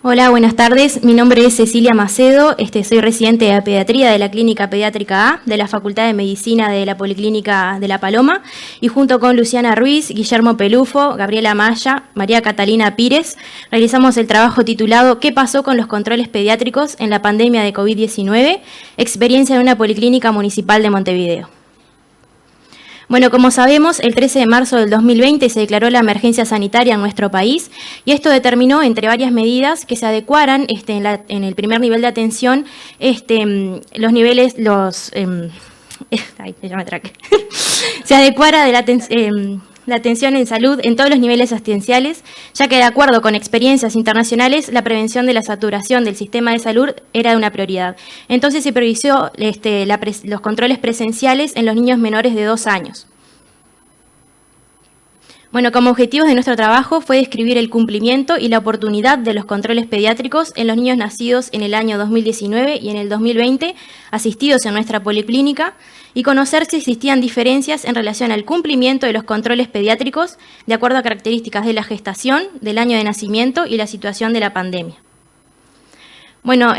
Hola, buenas tardes. Mi nombre es Cecilia Macedo. Soy residente de pediatría de la Clínica Pediátrica A, de la Facultad de Medicina de la Policlínica de La Paloma, y junto con Luciana Ruiz, Guillermo Pelufo, Gabriela Maya, María Catalina Pires, realizamos el trabajo titulado ¿Qué pasó con los controles pediátricos en la pandemia de COVID-19? Experiencia en una policlínica municipal de Montevideo. Bueno, como sabemos, el 13 de marzo del 2020 se declaró la emergencia sanitaria en nuestro país y esto determinó, entre varias medidas, que se adecuaran en el primer nivel de atención los niveles, se adecuara de la atención en salud en todos los niveles asistenciales, ya que de acuerdo con experiencias internacionales, la prevención de la saturación del sistema de salud era una prioridad. Entonces se priorizó los controles presenciales en los niños menores de 2 años. Bueno, como objetivos de nuestro trabajo fue describir el cumplimiento y la oportunidad de los controles pediátricos en los niños nacidos en el año 2019 y en el 2020, asistidos en nuestra policlínica, y conocer si existían diferencias en relación al cumplimiento de los controles pediátricos de acuerdo a características de la gestación, del año de nacimiento y la situación de la pandemia. Bueno,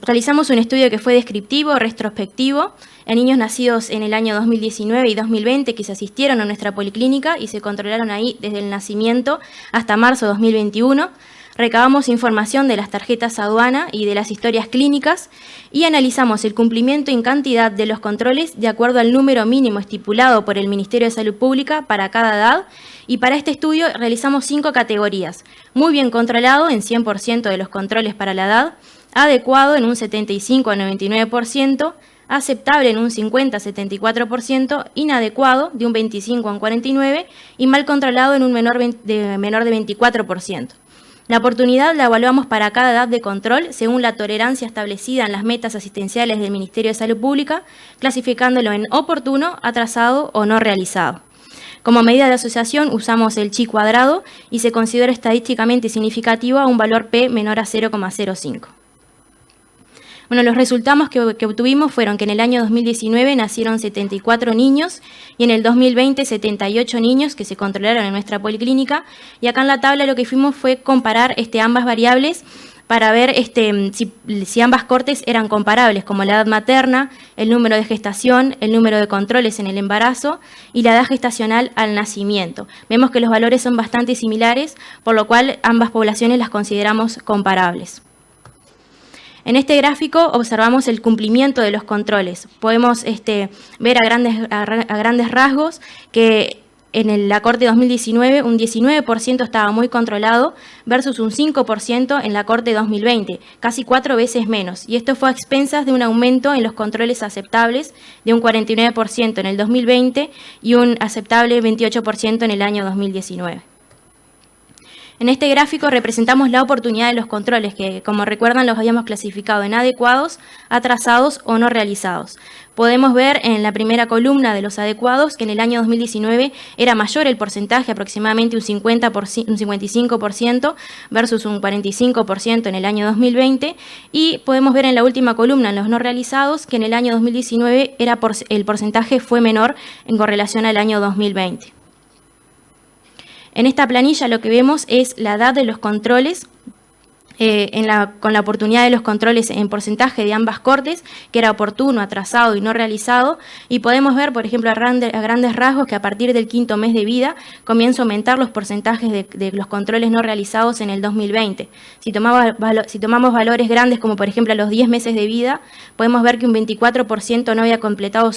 realizamos un estudio que fue descriptivo, retrospectivo, en niños nacidos en el año 2019 y 2020 que se asistieron a nuestra policlínica y se controlaron ahí desde el nacimiento hasta marzo de 2021. Recabamos información de las tarjetas aduana y de las historias clínicas y analizamos el cumplimiento en cantidad de los controles de acuerdo al número mínimo estipulado por el Ministerio de Salud Pública para cada edad. Y para este estudio realizamos 5 categorías: muy bien controlado en 100% de los controles para la edad, adecuado en un 75 a 99%, aceptable en un 50 a 74%, inadecuado de un 25 a un 49% y mal controlado en un menor de 24%. La oportunidad la evaluamos para cada edad de control según la tolerancia establecida en las metas asistenciales del Ministerio de Salud Pública, clasificándolo en oportuno, atrasado o no realizado. Como medida de asociación usamos el chi cuadrado y se considera estadísticamente significativo a un valor P menor a 0,05. Bueno, los resultados que obtuvimos fueron que en el año 2019 nacieron 74 niños y en el 2020 78 niños que se controlaron en nuestra policlínica, y acá en la tabla lo que fuimos fue comparar ambas variables para ver si ambas cortes eran comparables, como la edad materna, el número de gestación, el número de controles en el embarazo y la edad gestacional al nacimiento. Vemos que los valores son bastante similares, por lo cual ambas poblaciones las consideramos comparables. En este gráfico observamos el cumplimiento de los controles. Podemos ver a grandes rasgos que en la corte 2019 un 19% estaba muy controlado versus un 5% en la corte 2020, casi 4 veces menos. Y esto fue a expensas de un aumento en los controles aceptables de un 49% en el 2020 y un aceptable 28% en el año 2019. En este gráfico representamos la oportunidad de los controles que, como recuerdan, los habíamos clasificado en adecuados, atrasados o no realizados. Podemos ver en la primera columna de los adecuados que en el año 2019 era mayor el porcentaje, aproximadamente un 55% versus un 45% en el año 2020, y podemos ver en la última columna, en los no realizados, que en el año 2019 el porcentaje fue menor en correlación al año 2020. En esta planilla lo que vemos es la edad de los controles con la oportunidad de los controles en porcentaje de ambas cortes, que era oportuno, atrasado y no realizado, y podemos ver, por ejemplo, a grandes rasgos que a partir del 5º mes de vida comienza a aumentar los porcentajes de los controles no realizados en el 2020. Si tomamos valores grandes, como por ejemplo a los 10 meses de vida, podemos ver que un 24% no había completado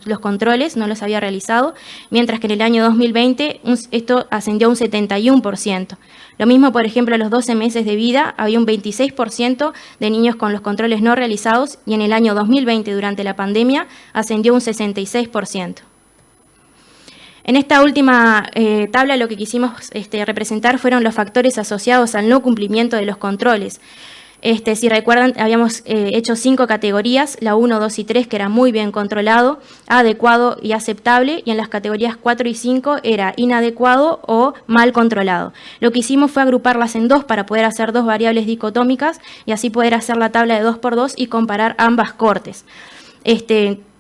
los controles, no los había realizado, mientras que en el año 2020 esto ascendió a un 71%. Lo mismo, por ejemplo, a los 12 meses de vida había un 26% de niños con los controles no realizados y en el año 2020, durante la pandemia, ascendió un 66%. En esta última tabla lo que quisimos representar fueron los factores asociados al no cumplimiento de los controles. Si recuerdan, habíamos hecho 5 categorías, la 1, 2 y 3, que era muy bien controlado, adecuado y aceptable, y en las categorías 4 y 5 era inadecuado o mal controlado. Lo que hicimos fue agruparlas en 2 para poder hacer 2 variables dicotómicas y así poder hacer la tabla de 2 por 2 y comparar ambas cortes.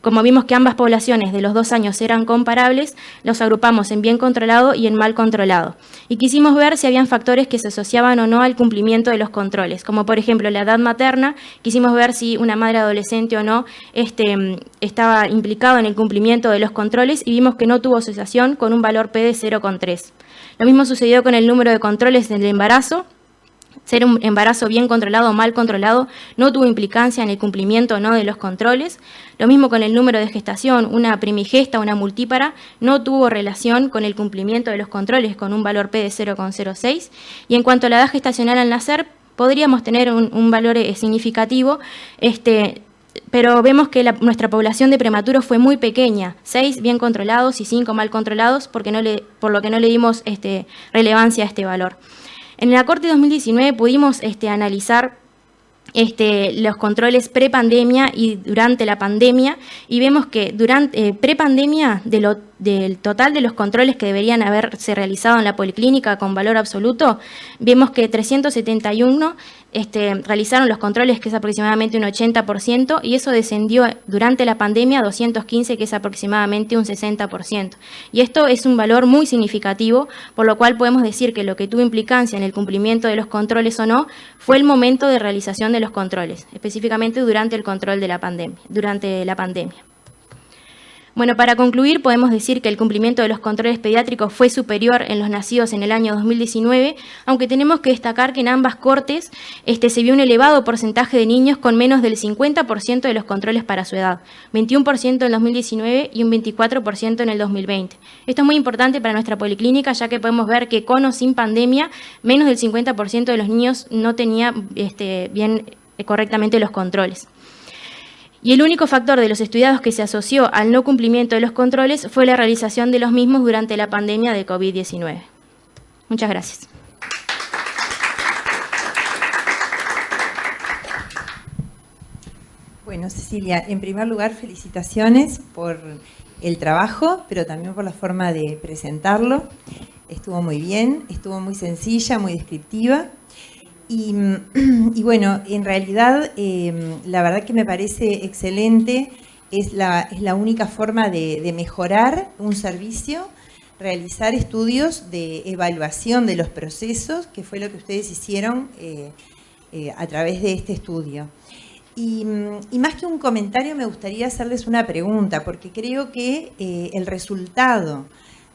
Como vimos que ambas poblaciones de los 2 años eran comparables, los agrupamos en bien controlado y en mal controlado. Y quisimos ver si habían factores que se asociaban o no al cumplimiento de los controles, como por ejemplo la edad materna. Quisimos ver si una madre adolescente o no estaba implicado en el cumplimiento de los controles y vimos que no tuvo asociación con un valor P de 0,3. Lo mismo sucedió con el número de controles del embarazo. Ser un embarazo bien controlado o mal controlado no tuvo implicancia en el cumplimiento o no de los controles. Lo mismo con el número de gestación, una primigesta o una multípara no tuvo relación con el cumplimiento de los controles con un valor P de 0,06. Y en cuanto a la edad gestacional al nacer, podríamos tener un valor significativo, pero vemos que nuestra población de prematuros fue muy pequeña, 6 bien controlados y 5 mal controlados, por lo que no le dimos relevancia a este valor. En el acorte 2019 pudimos analizar los controles prepandemia y durante la pandemia, y vemos que durante prepandemia del total de los controles que deberían haberse realizado en la policlínica con valor absoluto, vemos que 371 realizaron los controles, que es aproximadamente un 80%, y eso descendió durante la pandemia a 215, que es aproximadamente un 60%. Y esto es un valor muy significativo, por lo cual podemos decir que lo que tuvo implicancia en el cumplimiento de los controles o no fue el momento de realización de los controles, específicamente durante el control de la pandemia, durante la pandemia. Bueno, para concluir, podemos decir que el cumplimiento de los controles pediátricos fue superior en los nacidos en el año 2019, aunque tenemos que destacar que en ambas cortes se vio un elevado porcentaje de niños con menos del 50% de los controles para su edad, 21% en el 2019 y un 24% en el 2020. Esto es muy importante para nuestra policlínica, ya que podemos ver que con o sin pandemia, menos del 50% de los niños no tenía correctamente los controles. Y el único factor de los estudiados que se asoció al no cumplimiento de los controles fue la realización de los mismos durante la pandemia de COVID-19. Muchas gracias. Bueno, Cecilia, en primer lugar, felicitaciones por el trabajo, pero también por la forma de presentarlo. Estuvo muy bien, estuvo muy sencilla, muy descriptiva. Y bueno, en realidad, la verdad que me parece excelente, es la única forma de mejorar un servicio, realizar estudios de evaluación de los procesos, que fue lo que ustedes hicieron a través de este estudio. Y más que un comentario, me gustaría hacerles una pregunta, porque creo que el resultado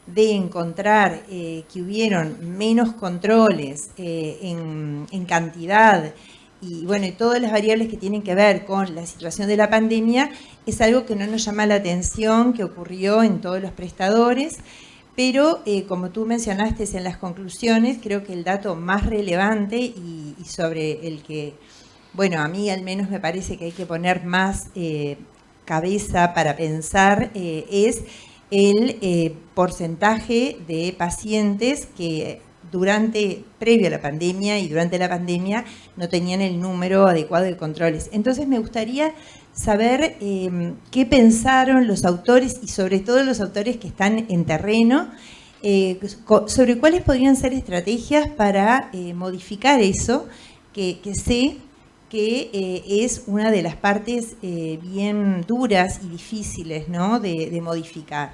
de encontrar que hubieron menos controles en cantidad y bueno, y todas las variables que tienen que ver con la situación de la pandemia, es algo que no nos llama la atención, que ocurrió en todos los prestadores, pero como tú mencionaste en las conclusiones, creo que el dato más relevante y sobre el que, bueno, a mí al menos me parece que hay que poner más cabeza para pensar es el porcentaje de pacientes que previo a la pandemia y durante la pandemia no tenían el número adecuado de controles. Entonces me gustaría saber qué pensaron los autores y sobre todo los autores que están en terreno, sobre cuáles podrían ser estrategias para modificar eso, que sé que es una de las partes bien duras y difíciles, ¿no?, de modificar.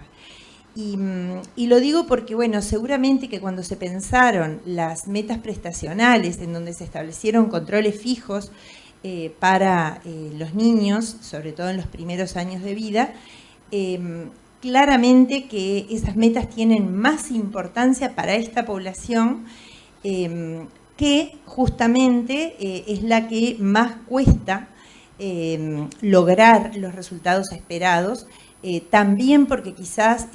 Y lo digo porque, bueno, seguramente que cuando se pensaron las metas prestacionales, en donde se establecieron controles fijos para los niños, sobre todo en los primeros años de vida, claramente que esas metas tienen más importancia para esta población, que justamente es la que más cuesta lograr los resultados esperados, también porque quizás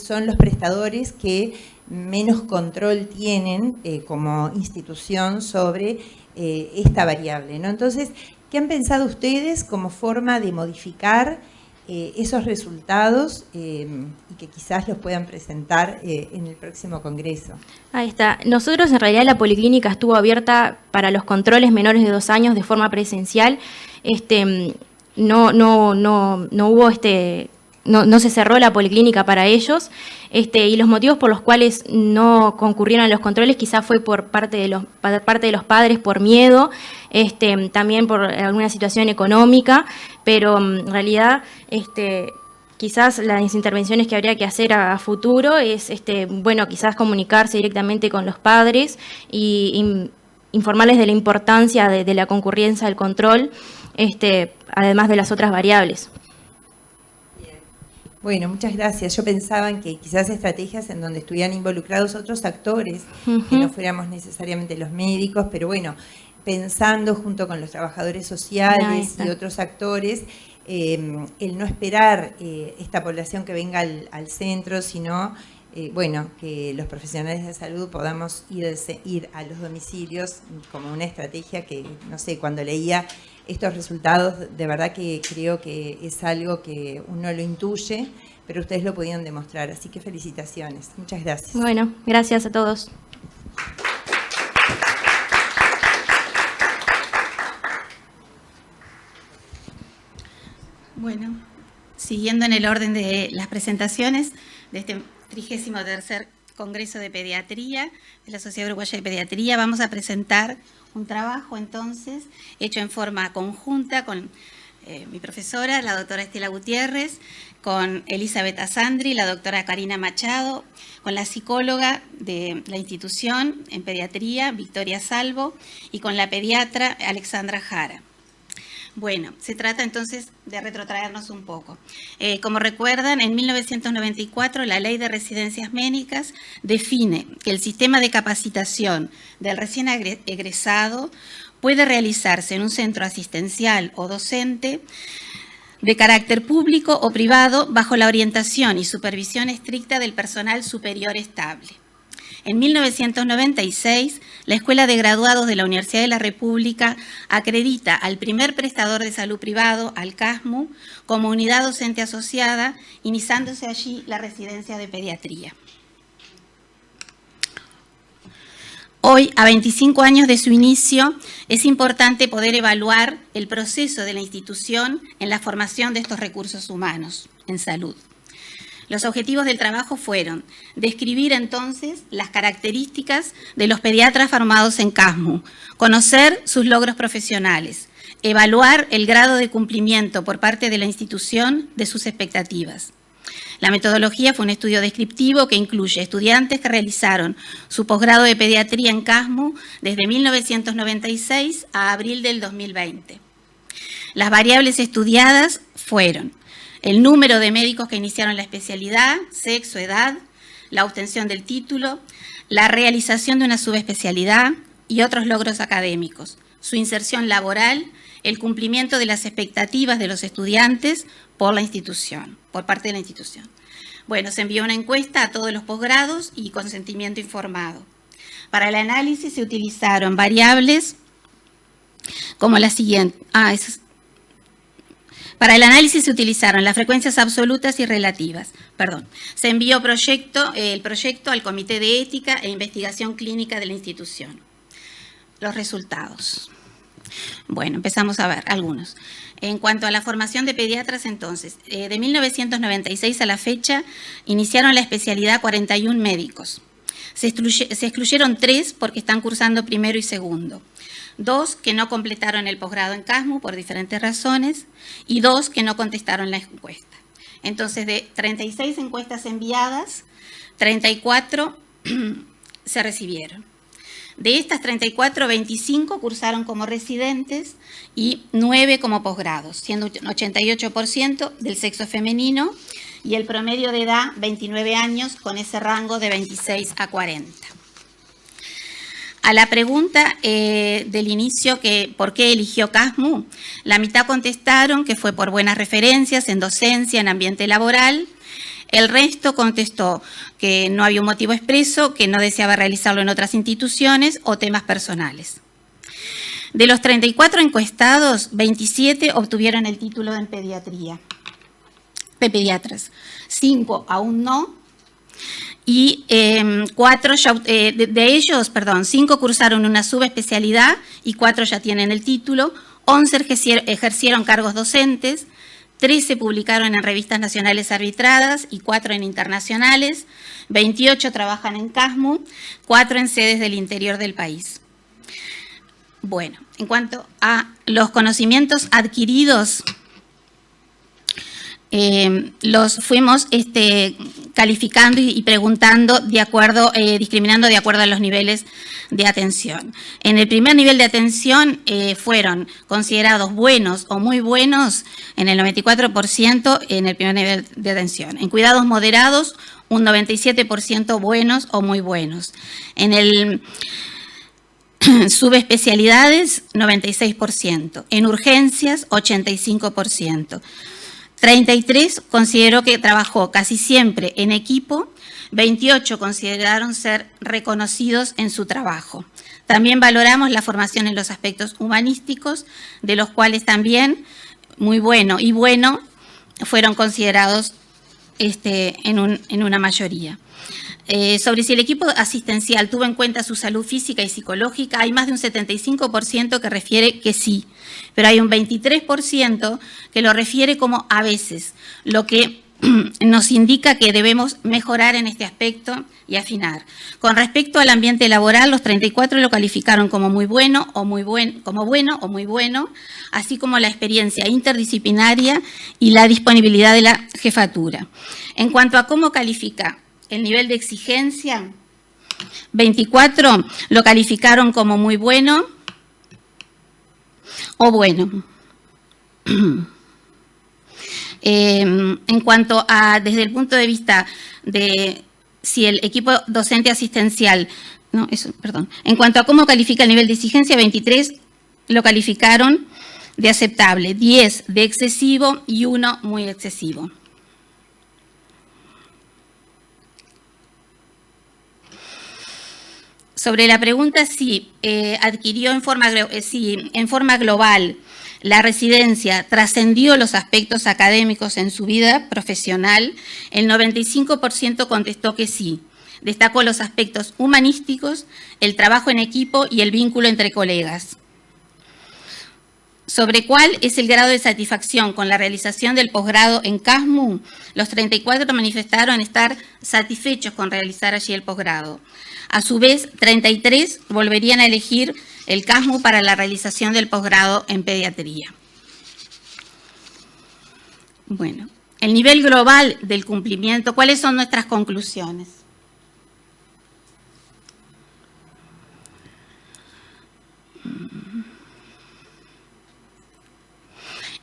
son los prestadores que menos control tienen como institución sobre esta variable, ¿no? Entonces, ¿qué han pensado ustedes como forma de modificar esos resultados y que quizás los puedan presentar en el próximo congreso? Ahí está. Nosotros, en realidad, la policlínica estuvo abierta para los controles menores de 2 años de forma presencial. No hubo no se cerró la policlínica para ellos, y los motivos por los cuales no concurrieron a los controles quizás fue por parte de los padres por miedo, también por alguna situación económica, pero en realidad quizás las intervenciones que habría que hacer a futuro es bueno, quizás comunicarse directamente con los padres y informarles de la importancia de la concurrencia al control, además de las otras variables. Bueno, muchas gracias. Yo pensaba en que quizás estrategias en donde estuvieran involucrados otros actores, que no fuéramos necesariamente los médicos, pero bueno, pensando junto con los trabajadores sociales y otros actores, el no esperar esta población que venga al centro, sino, bueno, que los profesionales de salud podamos ir a los domicilios como una estrategia que, no sé, cuando leía estos resultados, de verdad que creo que es algo que uno lo intuye, pero ustedes lo pudieron demostrar. Así que felicitaciones. Muchas gracias. Bueno, gracias a todos. Bueno, siguiendo en el orden de las presentaciones de este 33º Congreso de Pediatría de la Sociedad Uruguaya de Pediatría, vamos a presentar un trabajo entonces hecho en forma conjunta con mi profesora, la doctora Estela Gutiérrez, con Elizabeth Asandri, la doctora Karina Machado, con la psicóloga de la institución en pediatría, Victoria Salvo, y con la pediatra Alexandra Jara. Bueno, se trata entonces de retrotraernos un poco. Como recuerdan, en 1994 la Ley de Residencias Médicas define que el sistema de capacitación del recién egresado puede realizarse en un centro asistencial o docente de carácter público o privado bajo la orientación y supervisión estricta del personal superior estable. En 1996, la Escuela de Graduados de la Universidad de la República acredita al primer prestador de salud privado, al CASMU, como unidad docente asociada, iniciándose allí la residencia de pediatría. Hoy, a 25 años de su inicio, es importante poder evaluar el proceso de la institución en la formación de estos recursos humanos en salud. Los objetivos del trabajo fueron describir entonces las características de los pediatras formados en CASMU, conocer sus logros profesionales, evaluar el grado de cumplimiento por parte de la institución de sus expectativas. La metodología fue un estudio descriptivo que incluye estudiantes que realizaron su posgrado de pediatría en CASMU desde 1996 a abril del 2020. Las variables estudiadas fueron el número de médicos que iniciaron la especialidad, sexo, edad, la obtención del título, la realización de una subespecialidad y otros logros académicos, su inserción laboral, el cumplimiento de las expectativas de los estudiantes por la institución, por parte de la institución. Bueno, se envió una encuesta a todos los posgrados y consentimiento informado. Para el análisis se utilizaron variables como la siguiente. Para el análisis se utilizaron las frecuencias absolutas y relativas. Se envió el proyecto al Comité de Ética e Investigación Clínica de la institución. Los resultados. Bueno, empezamos a ver algunos. En cuanto a la formación de pediatras, entonces, de 1996 a la fecha, iniciaron la especialidad 41 médicos. Se excluyeron 3 porque están cursando primero y segundo. 2 que no completaron el posgrado en CASMU por diferentes razones y 2 que no contestaron la encuesta. Entonces, de 36 encuestas enviadas, 34 se recibieron. De estas 34, 25 cursaron como residentes y 9 como posgrados, siendo un 88% del sexo femenino y el promedio de edad 29 años con ese rango de 26 a 40. A la pregunta del inicio, ¿por qué eligió CASMU? La mitad contestaron que fue por buenas referencias en docencia, en ambiente laboral. El resto contestó que no había un motivo expreso, que no deseaba realizarlo en otras instituciones o temas personales. De los 34 encuestados, 27 obtuvieron el título en pediatría, de pediatras, 5 aún no, y 5 cursaron una subespecialidad y 4 ya tienen el título, 11 ejercieron cargos docentes, 13 publicaron en revistas nacionales arbitradas y 4 en internacionales, 28 trabajan en CASMU, 4 en sedes del interior del país. Bueno, en cuanto a los conocimientos adquiridos, los fuimos calificando y preguntando de acuerdo, discriminando de acuerdo a los niveles de atención. En el primer nivel de atención fueron considerados buenos o muy buenos en el 94% en el primer nivel de atención. En cuidados moderados, un 97% buenos o muy buenos. En el subespecialidades, 96%. En urgencias, 85%. 33 consideró que trabajó casi siempre en equipo, 28 consideraron ser reconocidos en su trabajo. También valoramos la formación en los aspectos humanísticos, de los cuales también muy bueno y bueno fueron considerados en una mayoría. Sobre si el equipo asistencial tuvo en cuenta su salud física y psicológica, hay más de un 75% que refiere que sí, pero hay un 23% que lo refiere como a veces, lo que nos indica que debemos mejorar en este aspecto y afinar. Con respecto al ambiente laboral, los 34 lo calificaron como muy bueno o muy bueno, así como la experiencia interdisciplinaria y la disponibilidad de la jefatura. En cuanto a cómo califica el nivel de exigencia, 24 lo calificaron como muy bueno o bueno. En cuanto a, desde el punto de vista de si el equipo docente asistencial, en cuanto a cómo califica el nivel de exigencia, 23 lo calificaron de aceptable, 10 de excesivo y 1 muy excesivo. Sobre la pregunta si adquirió en forma global la residencia trascendió los aspectos académicos en su vida profesional, el 95% contestó que sí. Destacó los aspectos humanísticos, el trabajo en equipo y el vínculo entre colegas. Sobre cuál es el grado de satisfacción con la realización del posgrado en CASMU, los 34 manifestaron estar satisfechos con realizar allí el posgrado. A su vez, 33 volverían a elegir el CASMU para la realización del posgrado en pediatría. Bueno, el nivel global del cumplimiento, ¿cuáles son nuestras conclusiones?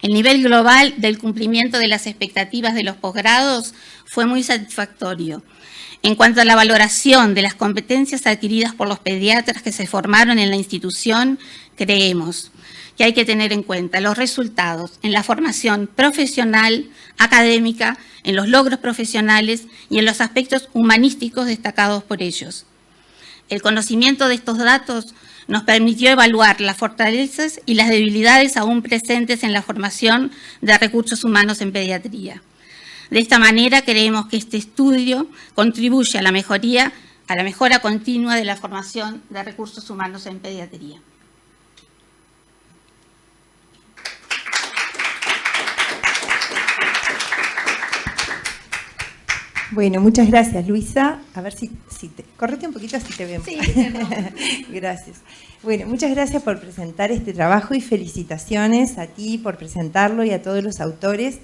El nivel global del cumplimiento de las expectativas de los posgrados fue muy satisfactorio. En cuanto a la valoración de las competencias adquiridas por los pediatras que se formaron en la institución, creemos que hay que tener en cuenta los resultados en la formación profesional, académica, en los logros profesionales y en los aspectos humanísticos destacados por ellos. El conocimiento de estos datos nos permitió evaluar las fortalezas y las debilidades aún presentes en la formación de recursos humanos en pediatría. De esta manera, creemos que este estudio contribuye a la mejora continua de la formación de recursos humanos en pediatría. Bueno, muchas gracias, Luisa. A ver si correte un poquito así te vemos. Sí, gracias. Bueno, muchas gracias por presentar este trabajo y felicitaciones a ti por presentarlo y a todos los autores.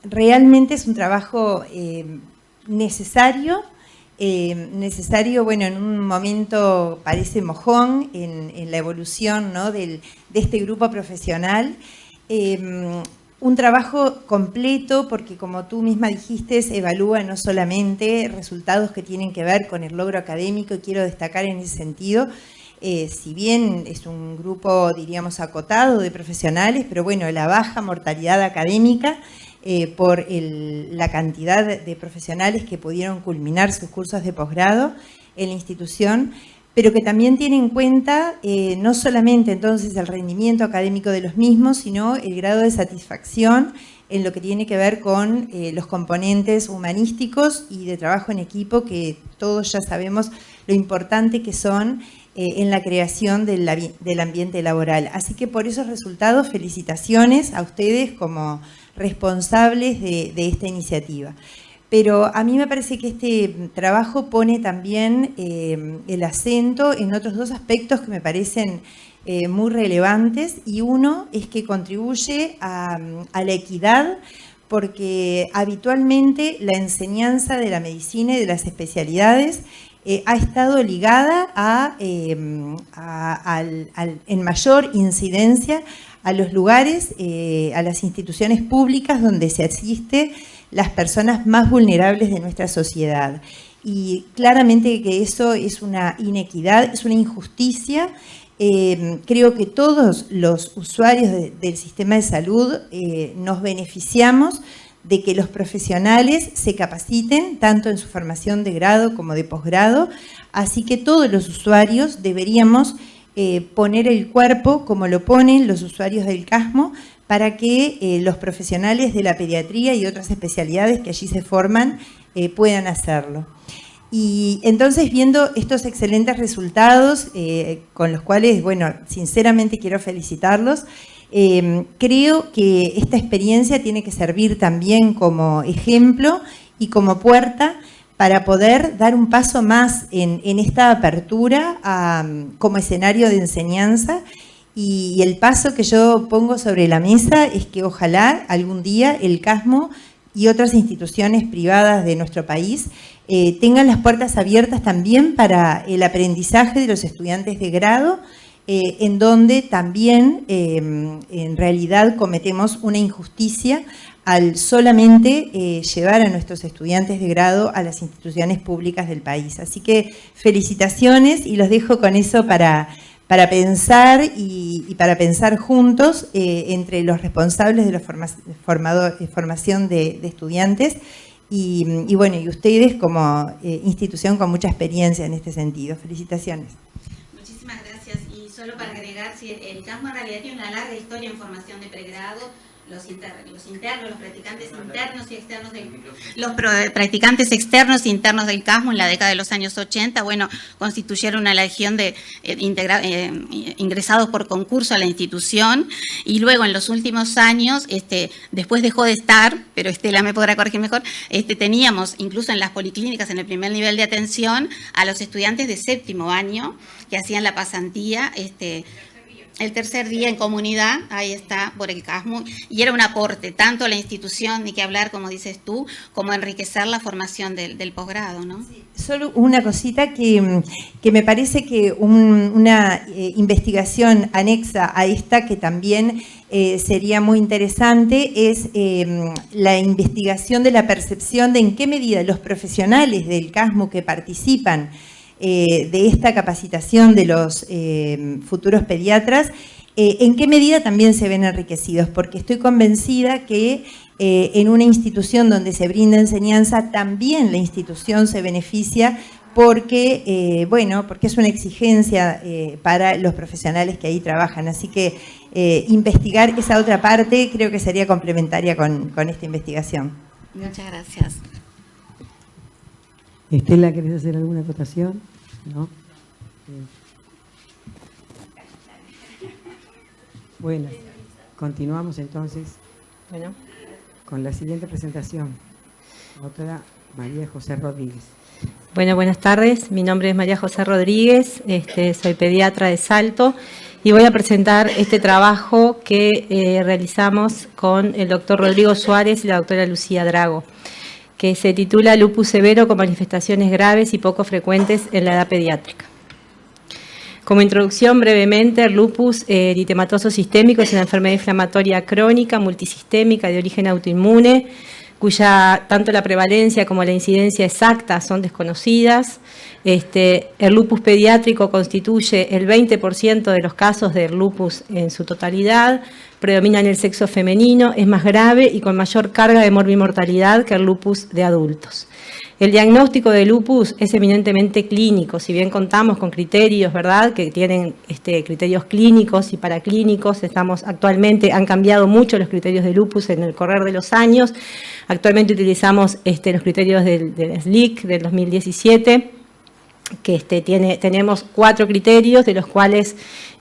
Realmente es un trabajo necesario, bueno, en un momento parece mojón en la evolución, ¿no?, de este grupo profesional. Un trabajo completo porque, como tú misma dijiste, se evalúa no solamente resultados que tienen que ver con el logro académico, y quiero destacar en ese sentido, si bien es un grupo, diríamos, acotado de profesionales, pero bueno, la baja mortalidad académica por la cantidad de profesionales que pudieron culminar sus cursos de posgrado en la institución, pero que también tiene en cuenta no solamente entonces el rendimiento académico de los mismos, sino el grado de satisfacción en lo que tiene que ver con los componentes humanísticos y de trabajo en equipo, que todos ya sabemos lo importante que son en la creación del ambiente laboral. Así que por esos resultados, felicitaciones a ustedes como responsables de esta iniciativa. Pero a mí me parece que este trabajo pone también el acento en otros dos aspectos que me parecen muy relevantes, y uno es que contribuye a la equidad, porque habitualmente la enseñanza de la medicina y de las especialidades ha estado ligada en mayor incidencia a los lugares, a las instituciones públicas donde se asiste las personas más vulnerables de nuestra sociedad. Y claramente que eso es una inequidad, es una injusticia. Creo que todos los usuarios del sistema de salud nos beneficiamos de que los profesionales se capaciten tanto en su formación de grado como de posgrado, así que todos los usuarios deberíamos poner el cuerpo como lo ponen los usuarios del CASMO para que los profesionales de la pediatría y otras especialidades que allí se forman puedan hacerlo. Y entonces, viendo estos excelentes resultados, con los cuales, bueno, sinceramente quiero felicitarlos, creo que esta experiencia tiene que servir también como ejemplo y como puerta para poder dar un paso más en esta apertura como escenario de enseñanza. Y el paso que yo pongo sobre la mesa es que ojalá algún día el CASMO y otras instituciones privadas de nuestro país tengan las puertas abiertas también para el aprendizaje de los estudiantes de grado, en donde también en realidad cometemos una injusticia al solamente llevar a nuestros estudiantes de grado a las instituciones públicas del país. Así que felicitaciones, y los dejo con eso para pensar y para pensar juntos entre los responsables de la formación de estudiantes y bueno, y ustedes como institución con mucha experiencia en este sentido. Felicitaciones. Muchísimas gracias. Y solo para agregar, si el CASMO en realidad tiene una larga historia en formación de pregrado. Los practicantes internos y externos practicantes externos e internos del CASMO en la década de los años 80, bueno, constituyeron una legión de ingresados por concurso a la institución, y luego en los últimos años, después dejó de estar, pero Estela me podrá corregir mejor, teníamos incluso en las policlínicas, en el primer nivel de atención, a los estudiantes de séptimo año que hacían la pasantía, el tercer día en comunidad, ahí está, por el CASMO, y era un aporte, tanto a la institución, ni que hablar, como dices tú, como enriquecer la formación del posgrado, ¿no? Sí, solo una cosita que me parece que una investigación anexa a esta, que también sería muy interesante, es la investigación de la percepción de en qué medida los profesionales del CASMO que participan de esta capacitación de los futuros pediatras, en qué medida también se ven enriquecidos, porque estoy convencida que en una institución donde se brinda enseñanza, también la institución se beneficia porque, bueno, porque es una exigencia para los profesionales que ahí trabajan. Así que investigar esa otra parte creo que sería complementaria con esta investigación. Muchas gracias. Estela, ¿querés hacer alguna acotación? ¿No? Bueno, continuamos entonces con la siguiente presentación. Doctora María José Rodríguez. Bueno, buenas tardes. Mi nombre es María José Rodríguez, soy pediatra de Salto y voy a presentar este trabajo que realizamos con el doctor Rodrigo Suárez y la doctora Lucía Drago, que se titula Lupus severo con manifestaciones graves y poco frecuentes en la edad pediátrica. Como introducción, brevemente, el lupus eritematoso sistémico es una enfermedad inflamatoria crónica, multisistémica, de origen autoinmune, cuya tanto la prevalencia como la incidencia exacta son desconocidas. El lupus pediátrico constituye el 20% de los casos del lupus en su totalidad, predomina en el sexo femenino, es más grave y con mayor carga de morbimortalidad que el lupus de adultos. El diagnóstico de lupus es eminentemente clínico, si bien contamos con criterios, ¿verdad?, que tienen criterios clínicos y paraclínicos. Actualmente han cambiado mucho los criterios de lupus en el correr de los años. Actualmente utilizamos los criterios del SLIC del 2017. que tenemos 4 criterios, de los cuales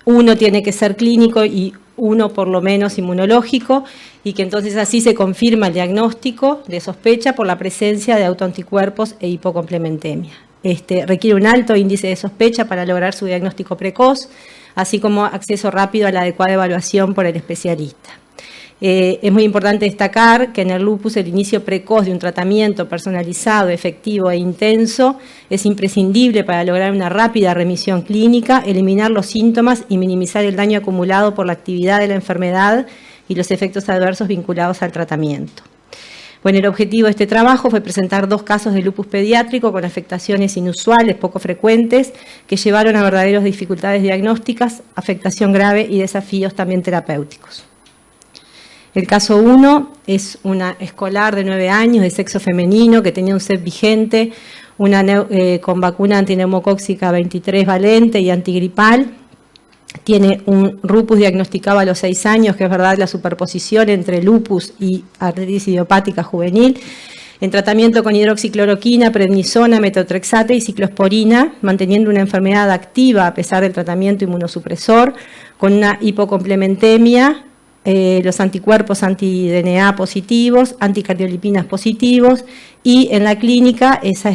uno tiene que ser clínico y uno por lo menos inmunológico, y que entonces así se confirma el diagnóstico de sospecha por la presencia de autoanticuerpos e hipocomplementemia. Requiere un alto índice de sospecha para lograr su diagnóstico precoz, así como acceso rápido a la adecuada evaluación por el especialista. Es muy importante destacar que en el lupus el inicio precoz de un tratamiento personalizado, efectivo e intenso es imprescindible para lograr una rápida remisión clínica, eliminar los síntomas y minimizar el daño acumulado por la actividad de la enfermedad y los efectos adversos vinculados al tratamiento. Bueno, el objetivo de este trabajo fue presentar 2 casos de lupus pediátrico con afectaciones inusuales, poco frecuentes, que llevaron a verdaderas dificultades diagnósticas, afectación grave y desafíos también terapéuticos. El caso 1 es una escolar de 9 años de sexo femenino que tenía un CEP vigente, con vacuna antineumocóxica 23 valente y antigripal. Tiene un lupus diagnosticado a los 6 años, que es verdad la superposición entre lupus y artritis idiopática juvenil, en tratamiento con hidroxicloroquina, prednisona, metotrexate y ciclosporina, manteniendo una enfermedad activa a pesar del tratamiento inmunosupresor, con una hipocomplementemia, los anticuerpos anti-DNA positivos, anticardiolipinas positivos, y en la clínica esa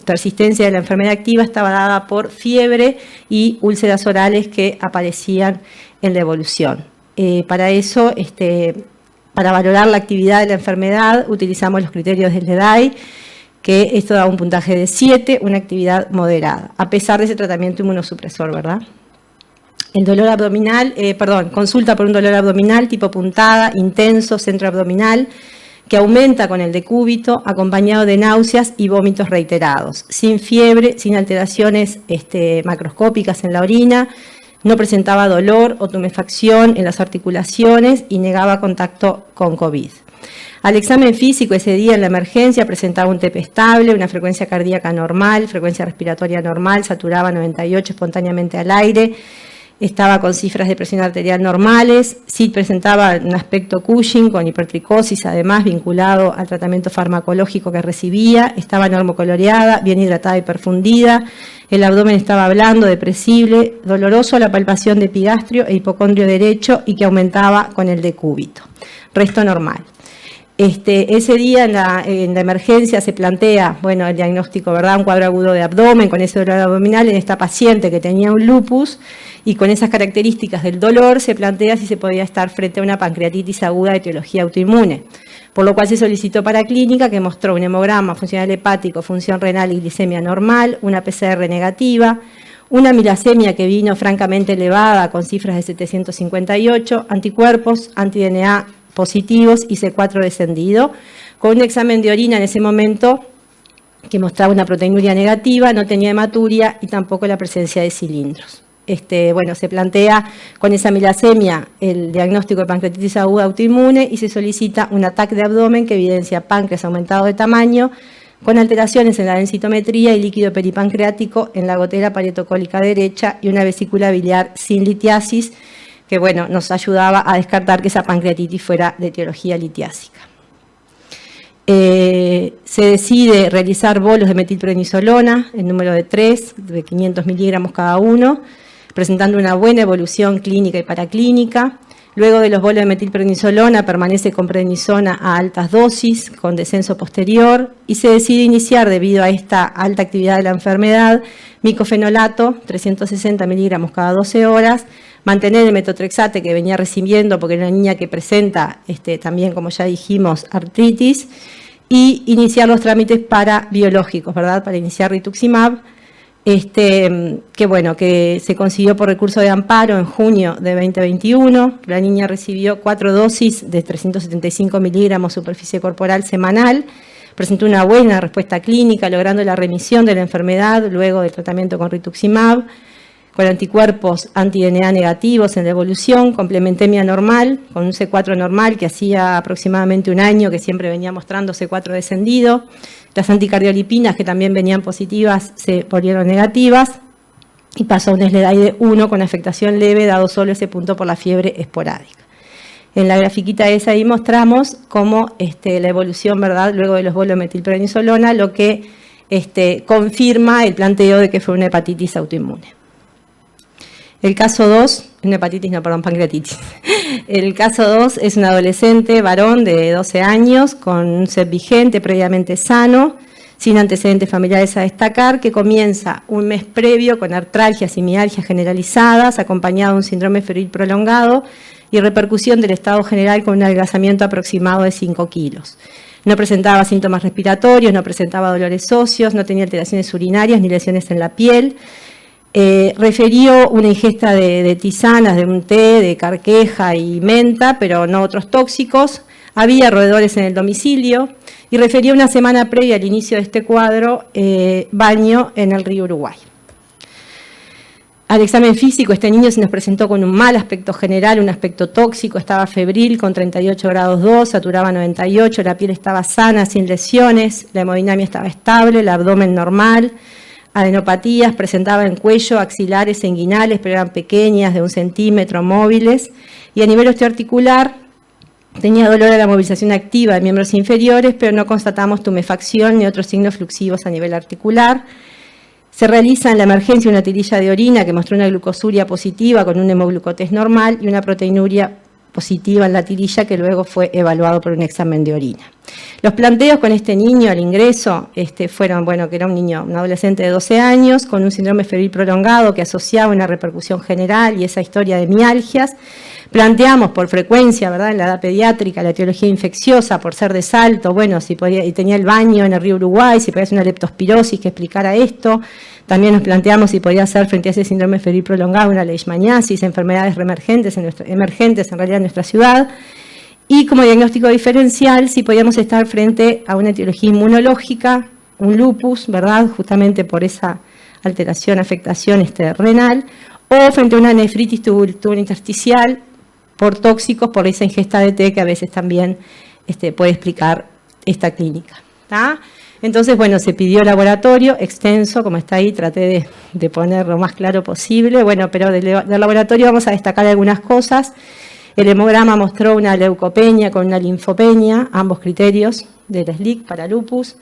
persistencia de la enfermedad activa estaba dada por fiebre y úlceras orales que aparecían en la evolución. Para eso, para valorar la actividad de la enfermedad, utilizamos los criterios del EDAI, que esto da un puntaje de 7, una actividad moderada, a pesar de ese tratamiento inmunosupresor, ¿verdad? El dolor abdominal, consulta por un dolor abdominal tipo puntada, intenso, centro abdominal, que aumenta con el decúbito, acompañado de náuseas y vómitos reiterados, sin fiebre, sin alteraciones macroscópicas en la orina, no presentaba dolor o tumefacción en las articulaciones y negaba contacto con COVID. Al examen físico ese día en la emergencia presentaba un TP estable, una frecuencia cardíaca normal, frecuencia respiratoria normal, saturaba 98 espontáneamente al aire, estaba con cifras de presión arterial normales, sí presentaba un aspecto Cushing con hipertricosis, además vinculado al tratamiento farmacológico que recibía, estaba normocoloreada, bien hidratada y perfundida, el abdomen estaba blando, depresible, doloroso a la palpación de epigastrio e hipocondrio derecho y que aumentaba con el decúbito. Resto normal. Ese día en la emergencia se plantea, bueno, el diagnóstico, ¿verdad? Un cuadro agudo de abdomen con ese dolor abdominal en esta paciente que tenía un lupus, y con esas características del dolor se plantea si se podía estar frente a una pancreatitis aguda de etiología autoinmune, por lo cual se solicitó para clínica, que mostró un hemograma funcional hepático, función renal y glicemia normal, una PCR negativa, una milasemia que vino francamente elevada con cifras de 758, anticuerpos, anti-DNA positivos y C4 descendido, con un examen de orina en ese momento que mostraba una proteinuria negativa, no tenía hematuria y tampoco la presencia de cilindros. Se plantea con esa milasemia el diagnóstico de pancreatitis aguda autoinmune y se solicita un ataque de abdomen que evidencia páncreas aumentado de tamaño, con alteraciones en la densitometría y líquido peripancreático en la gotera parietocólica derecha y una vesícula biliar sin litiasis, que nos ayudaba a descartar que esa pancreatitis fuera de etiología litiásica. Se decide realizar bolos de metilprednisolona, el número de 3, de 500 miligramos cada uno, presentando una buena evolución clínica y paraclínica. Luego de los bolos de metilprednisolona permanece con prednisona a altas dosis, con descenso posterior, y se decide iniciar, debido a esta alta actividad de la enfermedad, micofenolato, 360 miligramos cada 12 horas, mantener el metotrexate que venía recibiendo, porque era una niña que presenta también, como ya dijimos, artritis, y iniciar los trámites para biológicos, ¿verdad? Para iniciar rituximab, que se consiguió por recurso de amparo en junio de 2021. La niña recibió 4 dosis de 375 miligramos superficie corporal semanal, presentó una buena respuesta clínica, logrando la remisión de la enfermedad luego del tratamiento con rituximab, con anticuerpos anti-DNA negativos en la evolución, complementemia normal, con un C4 normal que hacía aproximadamente un año que siempre venía mostrando C4 descendido. Las anticardiolipinas, que también venían positivas, se volvieron negativas, y pasó a un SLEDAI de 1 con afectación leve, dado solo ese punto por la fiebre esporádica. En la grafiquita esa ahí mostramos cómo la evolución, ¿verdad?, luego de los bolos de metilprednisolona, lo que confirma el planteo de que fue una hepatitis autoinmune. El caso 2, pancreatitis. El caso 2 es un adolescente varón de 12 años con un CEP vigente, previamente sano, sin antecedentes familiares a destacar, que comienza un mes previo con artralgias y mialgias generalizadas, acompañado de un síndrome febril prolongado y repercusión del estado general con un adelgazamiento aproximado de 5 kilos. No presentaba síntomas respiratorios, no presentaba dolores óseos, no tenía alteraciones urinarias ni lesiones en la piel. Refirió una ingesta de tisanas, de un té, de carqueja y menta, pero no otros tóxicos. Había roedores en el domicilio y refería una semana previa al inicio de este cuadro baño en el río Uruguay. Al examen físico, este niño se nos presentó con un mal aspecto general, un aspecto tóxico, estaba febril con 38 grados 2, saturaba 98, la piel estaba sana, sin lesiones, la hemodinamia estaba estable, el abdomen normal. Adenopatías presentaba en cuello, axilares e inguinales, pero eran pequeñas, de 1 centímetro, móviles. Y a nivel osteoarticular tenía dolor a la movilización activa de miembros inferiores, pero no constatamos tumefacción ni otros signos fluxivos a nivel articular. Se realiza en la emergencia una tirilla de orina que mostró una glucosuria positiva con un hemoglucotés normal y una proteinuria positiva en la tirilla que luego fue evaluado por un examen de orina. Los planteos con este niño al ingreso fueron, que era un adolescente de 12 años con un síndrome febril prolongado que asociaba una repercusión general y esa historia de mialgias. Planteamos por frecuencia, ¿verdad?, en la edad pediátrica, la etiología infecciosa por ser de Salto, si podía, y tenía el baño en el río Uruguay, si podía ser una leptospirosis que explicara esto. También nos planteamos si podía ser, frente a ese síndrome febril prolongado, una leishmaniasis, enfermedades emergentes en realidad en nuestra ciudad. Y como diagnóstico diferencial, si podíamos estar frente a una etiología inmunológica, un lupus, ¿verdad?, justamente por esa alteración, afectación renal, o frente a una nefritis tubulointersticial por tóxicos, por esa ingesta de té que a veces también puede explicar esta clínica. ¿Tá? Entonces, se pidió laboratorio extenso, como está ahí, traté de poner lo más claro posible, pero del laboratorio vamos a destacar algunas cosas. El hemograma mostró una leucopenia con una linfopenia, ambos criterios del SLIC para lupus.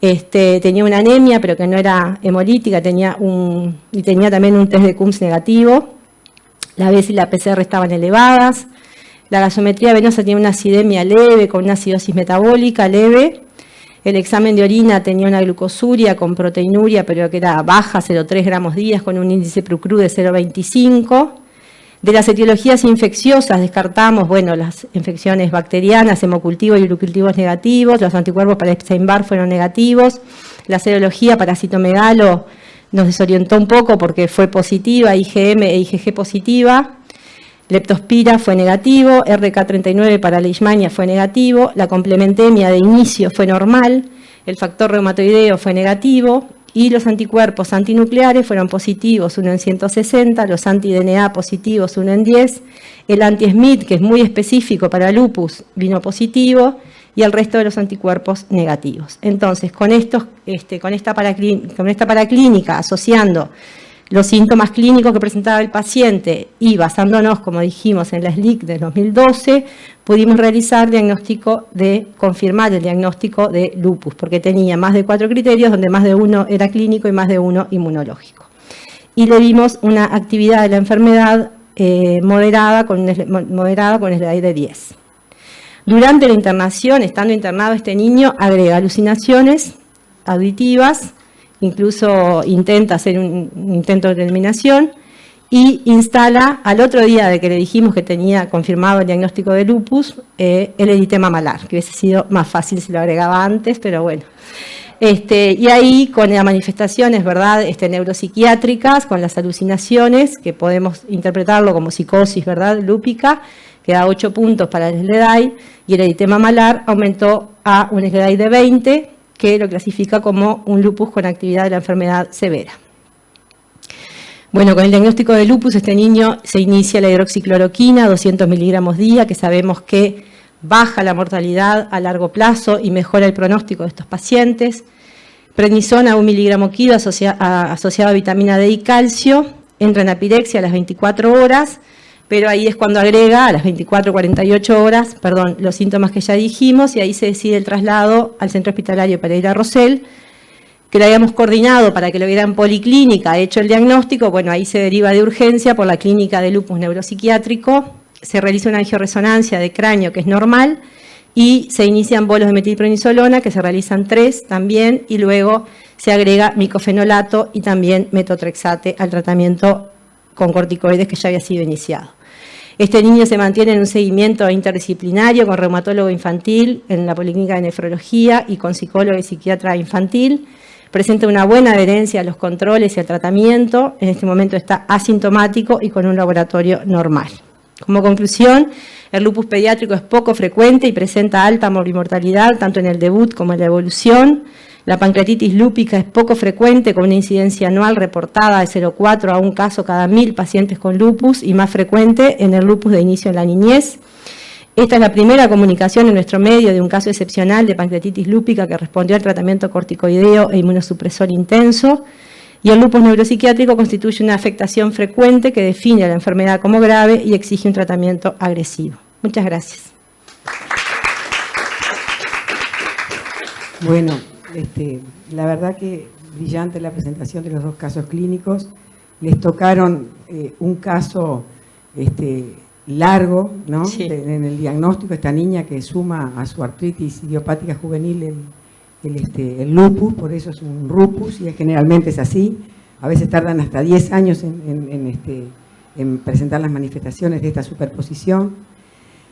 Tenía una anemia, pero que no era hemolítica, tenía también un test de Coombs negativo. La BES y la PCR estaban elevadas. La gasometría venosa tenía una acidemia leve, con una acidosis metabólica leve. El examen de orina tenía una glucosuria con proteinuria, pero que era baja, 0,3 gramos días, con un índice PRUCRU de 0,25. De las etiologías infecciosas descartamos, las infecciones bacterianas, hemocultivos y urocultivos negativos, los anticuerpos para Epstein-Barr fueron negativos, la serología para citomegalo nos desorientó un poco porque fue positiva, IgM e IgG positiva, leptospira fue negativo, RK39 para leishmania fue negativo, la complementemia de inicio fue normal, el factor reumatoideo fue negativo, y los anticuerpos antinucleares fueron positivos, 1 en 160, los anti-DNA positivos, 1 en 10, el anti-SMID, que es muy específico para lupus, vino positivo, y el resto de los anticuerpos negativos. Entonces, con esta paraclínica, asociando los síntomas clínicos que presentaba el paciente y basándonos, como dijimos, en la SLIC del 2012, pudimos confirmar el diagnóstico de lupus, porque tenía más de 4 criterios, donde más de 1 era clínico y más de 1 inmunológico. Y le dimos una actividad de la enfermedad moderada con SLEDAI de 10. Durante la internación, estando internado este niño, agrega alucinaciones auditivas, incluso intenta hacer un intento de eliminación y instala, al otro día de que le dijimos que tenía confirmado el diagnóstico de lupus, el eritema malar, que hubiese sido más fácil si lo agregaba antes, pero bueno. Y ahí con las manifestaciones, ¿verdad?, neuropsiquiátricas, con las alucinaciones, que podemos interpretarlo como psicosis, ¿verdad?, lúpica, que da 8 puntos para el SLEDAI, y el eritema malar aumentó a un SLEDAI de 20, que lo clasifica como un lupus con actividad de la enfermedad severa. Con el diagnóstico de lupus, este niño se inicia la hidroxicloroquina, 200 miligramos día, que sabemos que baja la mortalidad a largo plazo y mejora el pronóstico de estos pacientes. Prednisona, 1 miligramo kilo asociado a vitamina D y calcio, entra en apirexia a las 24 horas, pero ahí es cuando agrega a las 24-48 horas, los síntomas que ya dijimos, y ahí se decide el traslado al centro hospitalario Pereira Rosell, que lo habíamos coordinado para que lo viera en policlínica, hecho el diagnóstico, bueno, ahí se deriva de urgencia por la clínica de lupus neuropsiquiátrico, se realiza una angioresonancia de cráneo que es normal y se inician bolos de metilprednisolona, que se realizan 3 también, y luego se agrega micofenolato y también metotrexate al tratamiento con corticoides que ya había sido iniciado. Este niño se mantiene en un seguimiento interdisciplinario con reumatólogo infantil en la Policlínica de Nefrología y con psicólogo y psiquiatra infantil. Presenta una buena adherencia a los controles y al tratamiento. En este momento está asintomático y con un laboratorio normal. Como conclusión, el lupus pediátrico es poco frecuente y presenta alta morbimortalidad tanto en el debut como en la evolución. La pancreatitis lúpica es poco frecuente, con una incidencia anual reportada de 0,4 a 1 caso cada 1000 pacientes con lupus y más frecuente en el lupus de inicio en la niñez. Esta es la primera comunicación en nuestro medio de un caso excepcional de pancreatitis lúpica que respondió al tratamiento corticoideo e inmunosupresor intenso. Y el lupus neuropsiquiátrico constituye una afectación frecuente que define a la enfermedad como grave y exige un tratamiento agresivo. Muchas gracias. Bueno, la verdad que brillante la presentación de los 2 casos clínicos. Les tocaron un caso largo, ¿no? Sí. En el diagnóstico, esta niña que suma a su artritis idiopática juvenil el lupus, por eso es un rupus, y generalmente es así. A veces tardan hasta 10 años en presentar las manifestaciones de esta superposición.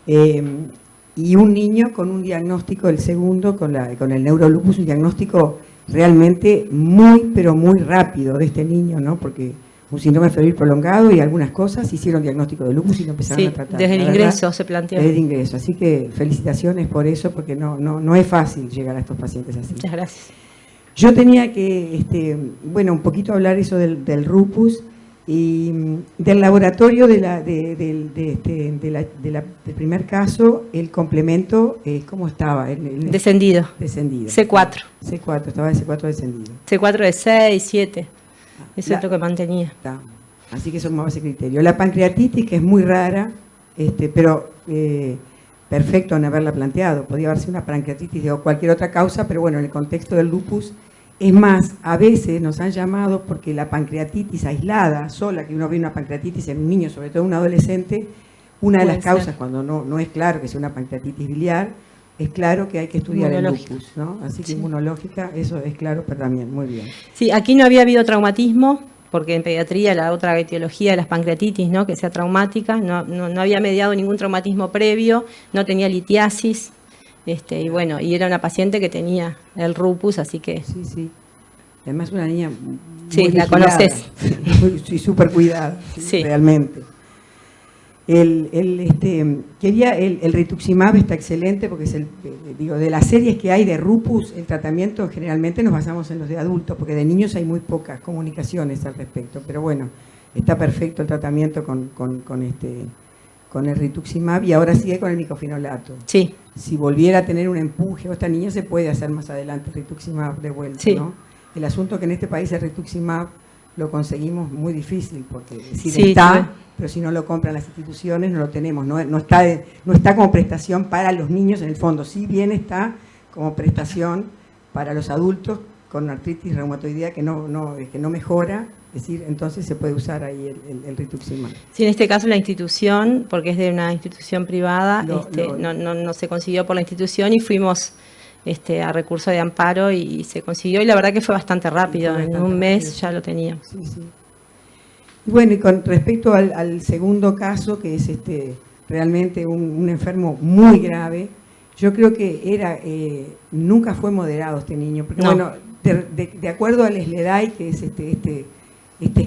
Y un niño con un diagnóstico, el segundo, con el neurolupus, un diagnóstico realmente muy, pero muy rápido de este niño, ¿no? Porque un síndrome febril prolongado y algunas cosas hicieron diagnóstico de lupus y lo empezaron a tratar. Desde el ingreso se planteó. Desde el ingreso, así que felicitaciones por eso, porque no es fácil llegar a estos pacientes así. Muchas gracias. Yo tenía que, un poquito hablar eso del lupus y del laboratorio del primer caso, el complemento, ¿cómo estaba? Descendido. Descendido. C4. C4, estaba de C4 descendido. C4 de 6, 7. Eso es lo que mantenía. Está. Así que eso tomaba ese criterio. La pancreatitis, que es muy rara, pero perfecto en haberla planteado. Podía haber sido una pancreatitis de cualquier otra causa, pero bueno, en el contexto del lupus. Es más, a veces nos han llamado porque la pancreatitis aislada, sola, que uno ve una pancreatitis en un niño, sobre todo en un adolescente, una de las causas, cuando no es claro que sea una pancreatitis biliar, es claro que hay que estudiar el lupus, ¿no? Así que inmunológica, eso es claro, pero también, muy bien. Sí, aquí no había habido traumatismo, porque en pediatría la otra etiología de las pancreatitis, ¿no? Que sea traumática, no había mediado ningún traumatismo previo, no tenía litiasis. Y era una paciente que tenía el lupus, así que... Sí. Además una niña muy la conoces. Sí, súper cuidada, sí. Realmente. El rituximab está excelente porque es de las series que hay de lupus, el tratamiento generalmente nos basamos en los de adultos, porque de niños hay muy pocas comunicaciones al respecto, pero bueno, está perfecto el tratamiento con el rituximab y ahora sigue con el micofenolato. Sí. Si volviera a tener un empuje, esta niña se puede hacer más adelante rituximab de vuelta, sí. ¿No? El asunto es que en este país el rituximab lo conseguimos muy difícil, porque está, pero si no lo compran las instituciones no lo tenemos, no está como prestación para los niños en el fondo, si bien está como prestación para los adultos con artritis reumatoidea que no mejora. Es decir, entonces se puede usar ahí el rituximab. Sí, en este caso la institución, porque es de una institución privada, no se consiguió por la institución y fuimos a recurso de amparo y se consiguió y la verdad que fue bastante rápido, en un mes ya lo teníamos. Sí. Y bueno, y con respecto al segundo caso, que es realmente un enfermo muy grave, yo creo que nunca fue moderado este niño, porque bueno, de acuerdo al SLEDAI, que es este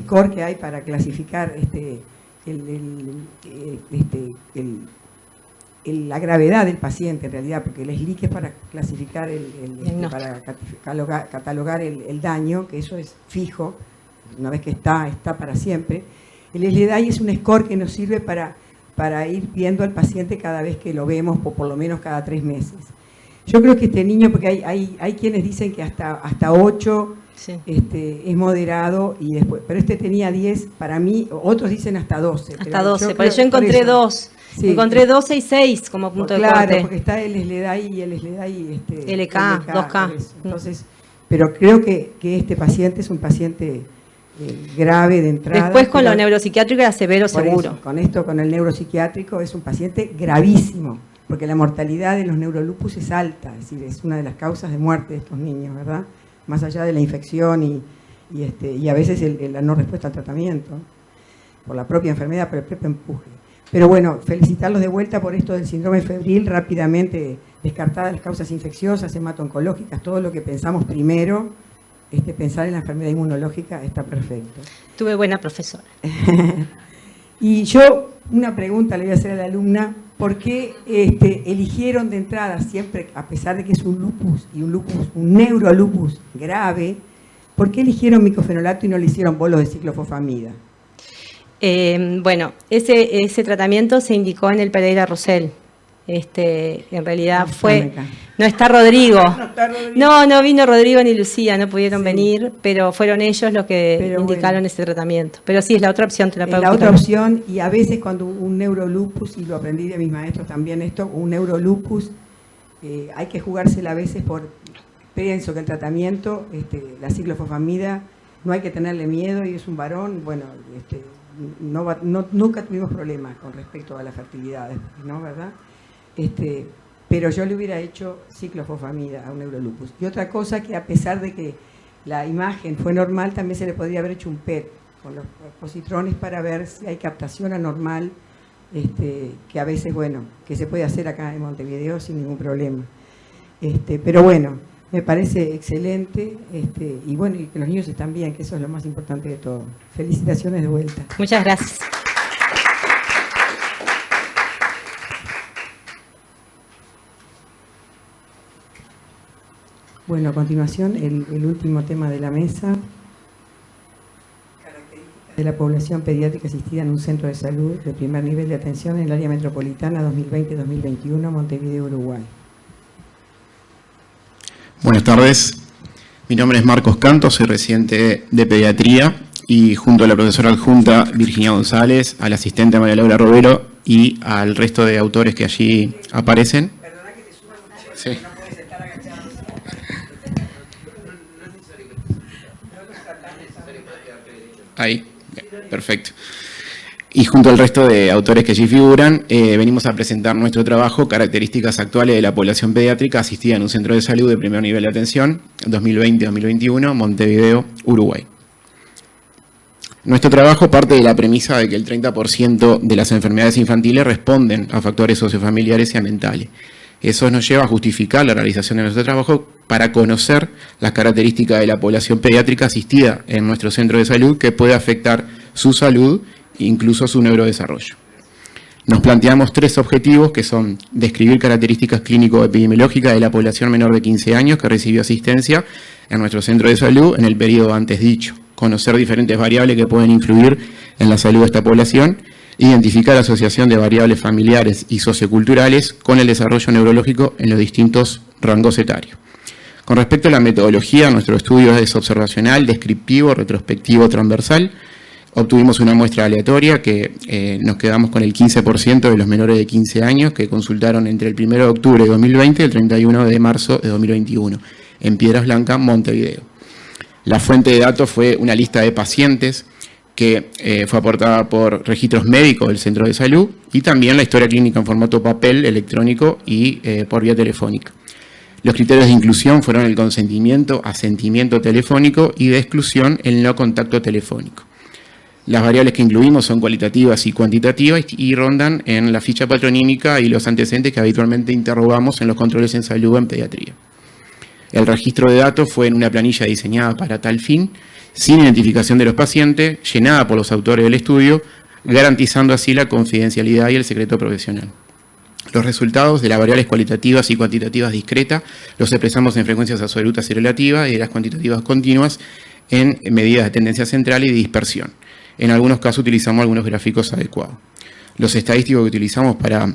score que hay para clasificar la gravedad del paciente en realidad, porque el SLIC es para clasificar para catalogar el daño, que eso es fijo, una vez que está para siempre. El SLEDAI es un score que nos sirve para ir viendo al paciente cada vez que lo vemos, o por lo menos cada 3 meses. Yo creo que este niño, porque hay quienes dicen que hasta 8 sí. Es moderado, y después, pero tenía 10, para mí, otros dicen hasta 12. Hasta 12, pero yo encontré 2. Sí. Encontré 12 y 6 como punto de corte. Claro, porque está el SLEDAI y el SLEDAI LK, 2K. Entonces, pero creo que este paciente es un paciente grave de entrada. Después con lo neuropsiquiátrico era severo seguro. Con el neuropsiquiátrico es un paciente gravísimo, porque la mortalidad de los neurolupus es alta, es decir, es una de las causas de muerte de estos niños, ¿verdad? Más allá de la infección y a veces la no respuesta al tratamiento, por la propia enfermedad, por el propio empuje. Pero bueno, felicitarlos de vuelta por esto del síndrome febril, rápidamente descartadas las causas infecciosas, hemato-oncológicas, todo lo que pensamos primero, pensar en la enfermedad inmunológica está perfecto. Tuve buena profesora. Y yo, una pregunta le voy a hacer a la alumna, ¿por qué eligieron de entrada siempre, a pesar de que es un lupus, y un neurolupus grave, ¿por qué eligieron micofenolato y no le hicieron bolos de ciclofosfamida? Bueno, ese tratamiento se indicó en el Pereira Rosell. En realidad no está Rodrigo. No vino Rodrigo ni Lucía, no pudieron venir, pero fueron ellos los que indicaron ese tratamiento. Pero sí, es la otra opción terapéutica. Es la otra opción, y a veces cuando un neurolupus, y lo aprendí de mis maestros también un neurolupus, hay que jugársela a veces pienso que el tratamiento, la ciclofosfamida, no hay que tenerle miedo, y es un varón, bueno, nunca tuvimos problemas con respecto a la fertilidad, ¿no? ¿Verdad? Pero yo le hubiera hecho ciclofosfamida a un neurolupus. Y otra cosa, que a pesar de que la imagen fue normal, también se le podría haber hecho un PET con los positrones para ver si hay captación anormal, que a veces, bueno, que se puede hacer acá en Montevideo sin ningún problema. Pero bueno, me parece excelente, y bueno, y que los niños están bien, que eso es lo más importante de todo. Felicitaciones de vuelta. Muchas gracias. Bueno, a continuación, el último tema de la mesa. Características de la población pediátrica asistida en un centro de salud de primer nivel de atención en el área metropolitana 2020-2021, Montevideo, Uruguay. Buenas tardes, mi nombre es Marcos Cantos, soy residente de pediatría, y junto a la profesora adjunta Virginia González, al asistente María Laura Robero y al resto de autores que allí aparecen. Perdona que te suba mucho, sí. No puedes estar agachado. Ahí, perfecto. Y junto al resto de autores que allí figuran, venimos a presentar nuestro trabajo, Características actuales de la población pediátrica asistida en un centro de salud de primer nivel de atención, 2020-2021, Montevideo, Uruguay. Nuestro trabajo parte de la premisa de que el 30% de las enfermedades infantiles responden a factores sociofamiliares y ambientales. Eso nos lleva a justificar la realización de nuestro trabajo para conocer las características de la población pediátrica asistida en nuestro centro de salud que puede afectar su salud, incluso su neurodesarrollo. Nos planteamos 3 objetivos, que son describir características clínico-epidemiológicas de la población menor de 15 años que recibió asistencia en nuestro centro de salud en el periodo antes dicho, conocer diferentes variables que pueden influir en la salud de esta población, identificar la asociación de variables familiares y socioculturales con el desarrollo neurológico en los distintos rangos etarios. Con respecto a la metodología, nuestro estudio es observacional, descriptivo, retrospectivo, transversal. Obtuvimos una muestra aleatoria que nos quedamos con el 15% de los menores de 15 años que consultaron entre el 1 de octubre de 2020 y el 31 de marzo de 2021 en Piedras Blancas, Montevideo. La fuente de datos fue una lista de pacientes que fue aportada por registros médicos del centro de salud y también la historia clínica en formato papel, electrónico y por vía telefónica. Los criterios de inclusión fueron el consentimiento, asentimiento telefónico y de exclusión el no contacto telefónico. Las variables que incluimos son cualitativas y cuantitativas y rondan en la ficha patronímica y los antecedentes que habitualmente interrogamos en los controles en salud en pediatría. El registro de datos fue en una planilla diseñada para tal fin, sin identificación de los pacientes, llenada por los autores del estudio, garantizando así la confidencialidad y el secreto profesional. Los resultados de las variables cualitativas y cuantitativas discretas los expresamos en frecuencias absolutas y relativas y de las cuantitativas continuas en medidas de tendencia central y de dispersión. En algunos casos utilizamos algunos gráficos adecuados. Los estadísticos que utilizamos para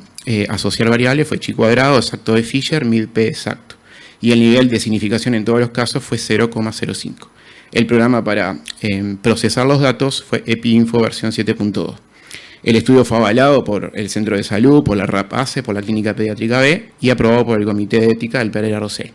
asociar variables fue chi cuadrado, exacto de Fisher, mid-p exacto. Y el nivel de significación en todos los casos fue 0,05. El programa para procesar los datos fue EpiInfo versión 7.2. El estudio fue avalado por el Centro de Salud, por la RAP-ACE, por la Clínica Pediátrica B y aprobado por el Comité de Ética del Pereira Rosell.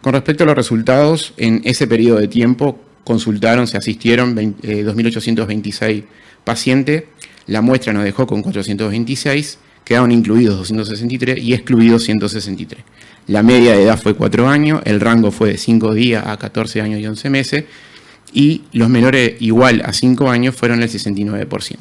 Con respecto a los resultados, en ese periodo de tiempo se asistieron 2.826 pacientes, la muestra nos dejó con 426, quedaron incluidos 263 y excluidos 163. La media de edad fue 4 años, el rango fue de 5 días a 14 años y 11 meses, y los menores igual a 5 años fueron el 69%.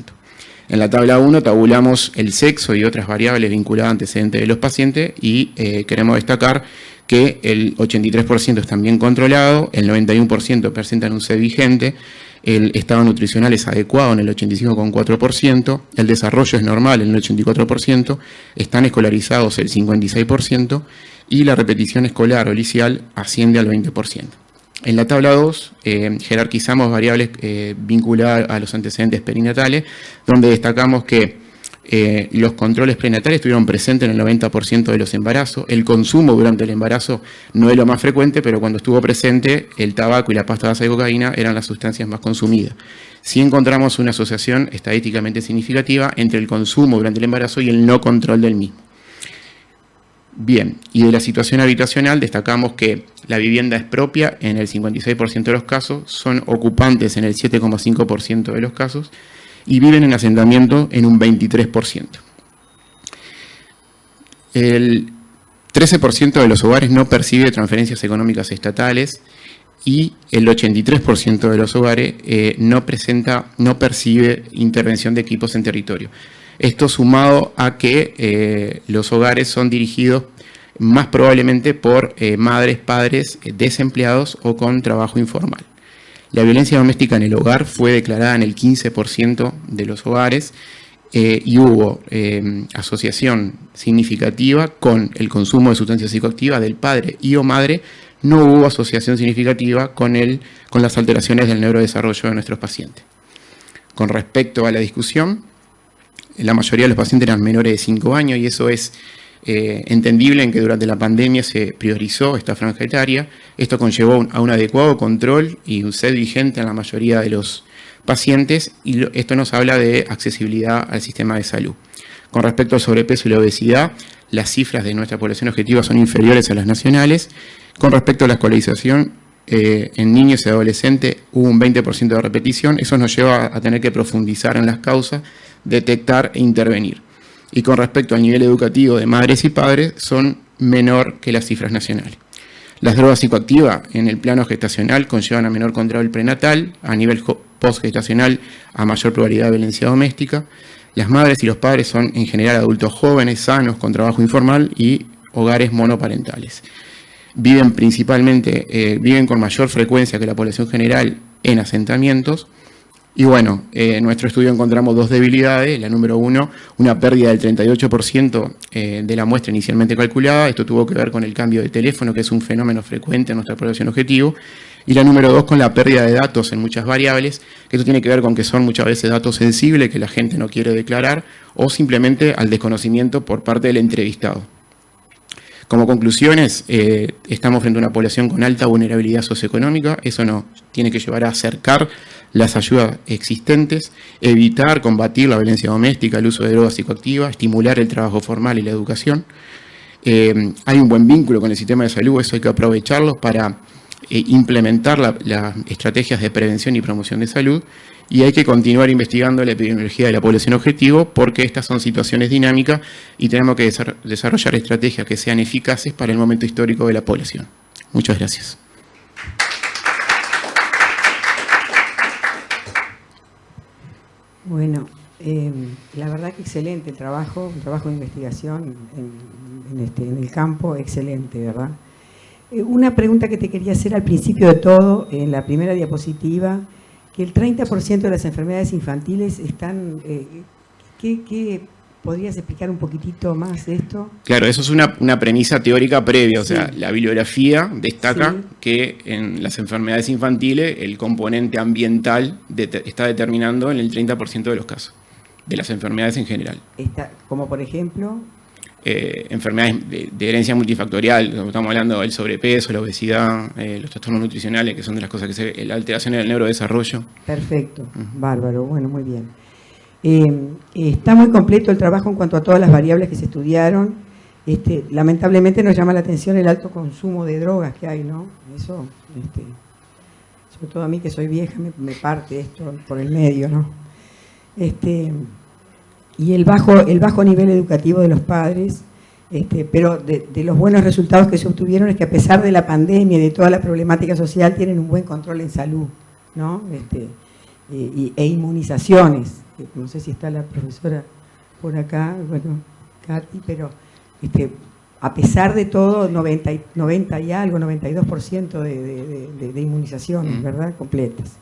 En la tabla 1 tabulamos el sexo y otras variables vinculadas a antecedentes de los pacientes y queremos destacar que el 83% están bien controlados, el 91% presentan un C vigente, el estado nutricional es adecuado en el 85,4%, el desarrollo es normal en el 84%, están escolarizados el 56% y la repetición escolar o licial asciende al 20%. En la tabla 2 jerarquizamos variables vinculadas a los antecedentes perinatales, donde destacamos que los controles prenatales estuvieron presentes en el 90% de los embarazos. El consumo durante el embarazo no es lo más frecuente, pero cuando estuvo presente, el tabaco y la pasta base de cocaína eran las sustancias más consumidas. Sí encontramos una asociación estadísticamente significativa entre el consumo durante el embarazo y el no control del mismo. Bien, y de la situación habitacional destacamos que la vivienda es propia en el 56% de los casos, son ocupantes en el 7,5% de los casos, y viven en asentamiento en un 23%. El 13% de los hogares no percibe transferencias económicas estatales y el 83% de los hogares no percibe intervención de equipos en territorio. Esto sumado a que los hogares son dirigidos más probablemente por madres, padres desempleados o con trabajo informal. La violencia doméstica en el hogar fue declarada en el 15% de los hogares y hubo asociación significativa con el consumo de sustancias psicoactivas del padre y o madre. No hubo asociación significativa con las alteraciones del neurodesarrollo de nuestros pacientes. Con respecto a la discusión, la mayoría de los pacientes eran menores de 5 años y eso es entendible en que durante la pandemia se priorizó esta franja etaria. Esto conllevó a un adecuado control y un set vigente en la mayoría de los pacientes y esto nos habla de accesibilidad al sistema de salud. Con respecto al sobrepeso y la obesidad, las cifras de nuestra población objetiva son inferiores a las nacionales. Con respecto a la escolarización, en niños y adolescentes hubo un 20% de repetición. Eso nos lleva a tener que profundizar en las causas, detectar e intervenir. Y con respecto al nivel educativo de madres y padres, son menor que las cifras nacionales. Las drogas psicoactivas en el plano gestacional conllevan a menor control prenatal, a nivel postgestacional a mayor probabilidad de violencia doméstica. Las madres y los padres son en general adultos jóvenes, sanos, con trabajo informal y hogares monoparentales. Viven con mayor frecuencia que la población general en asentamientos. Y bueno, en nuestro estudio encontramos 2 debilidades. La número 1, una pérdida del 38% de la muestra inicialmente calculada. Esto tuvo que ver con el cambio de teléfono, que es un fenómeno frecuente en nuestra población objetivo. Y la número 2, con la pérdida de datos en muchas variables, que esto tiene que ver con que son muchas veces datos sensibles que la gente no quiere declarar o simplemente al desconocimiento por parte del entrevistado. Como conclusiones, estamos frente a una población con alta vulnerabilidad socioeconómica. Eso nos tiene que llevar a acercar las ayudas existentes, evitar, combatir la violencia doméstica, el uso de drogas psicoactivas, estimular el trabajo formal y la educación. Hay un buen vínculo con el sistema de salud, eso hay que aprovecharlo para implementar las estrategias de prevención y promoción de salud, y hay que continuar investigando la epidemiología de la población objetivo porque estas son situaciones dinámicas y tenemos que desarrollar estrategias que sean eficaces para el momento histórico de la población. Muchas gracias. Bueno, la verdad que excelente el trabajo, un trabajo de investigación en el campo, excelente, ¿verdad? Una pregunta que te quería hacer al principio de todo, en la primera diapositiva, que el 30% de las enfermedades infantiles están... ¿Qué podrías explicar un poquitito más de esto? Claro, eso es una premisa teórica previa, o sea, la bibliografía destaca que en las enfermedades infantiles el componente ambiental está determinando en el 30% de los casos, de las enfermedades en general. Como por ejemplo... enfermedades de herencia multifactorial, estamos hablando del sobrepeso, la obesidad, los trastornos nutricionales, que son de las cosas que se ven, la alteración del neurodesarrollo. Perfecto, bárbaro, bueno, muy bien. Está muy completo el trabajo en cuanto a todas las variables que se estudiaron. Lamentablemente nos llama la atención el alto consumo de drogas que hay, ¿no? Eso, sobre todo a mí que soy vieja, me parte esto por el medio, ¿no? Y el bajo nivel educativo de los padres, pero de los buenos resultados que se obtuvieron es que a pesar de la pandemia y de toda la problemática social, tienen un buen control en salud, ¿no? E inmunizaciones. No sé si está la profesora por acá, bueno, Katy, pero a pesar de todo, 90 y algo, 92% de inmunizaciones, ¿verdad? Completas.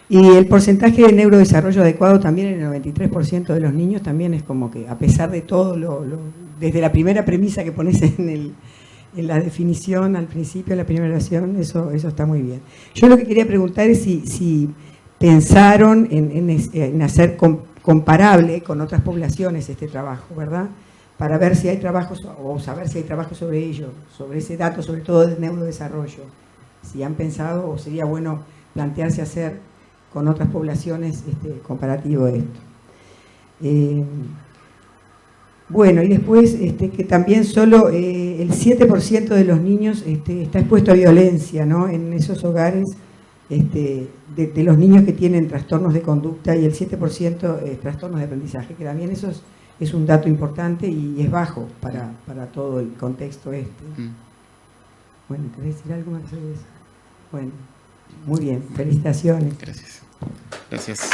Y el porcentaje de neurodesarrollo adecuado también en el 93% de los niños también es como que, a pesar de todo, desde la primera premisa que pones en la definición al principio, en la primera oración, eso está muy bien. Yo lo que quería preguntar es si pensaron en hacer comparable con otras poblaciones este trabajo, ¿verdad? Para ver si hay trabajos, o saber si hay trabajo sobre ello, sobre ese dato, sobre todo del neurodesarrollo. Si han pensado, o sería bueno plantearse hacer con otras poblaciones comparativo de esto. Bueno, y después que también solo el 7% de los niños está expuesto a violencia, ¿no? En esos hogares de los niños que tienen trastornos de conducta, y el 7% trastornos de aprendizaje, que también eso es un dato importante y es bajo para todo el contexto Bueno, ¿querés decir algo más sobre eso? Bueno, muy bien, felicitaciones. Gracias. Gracias.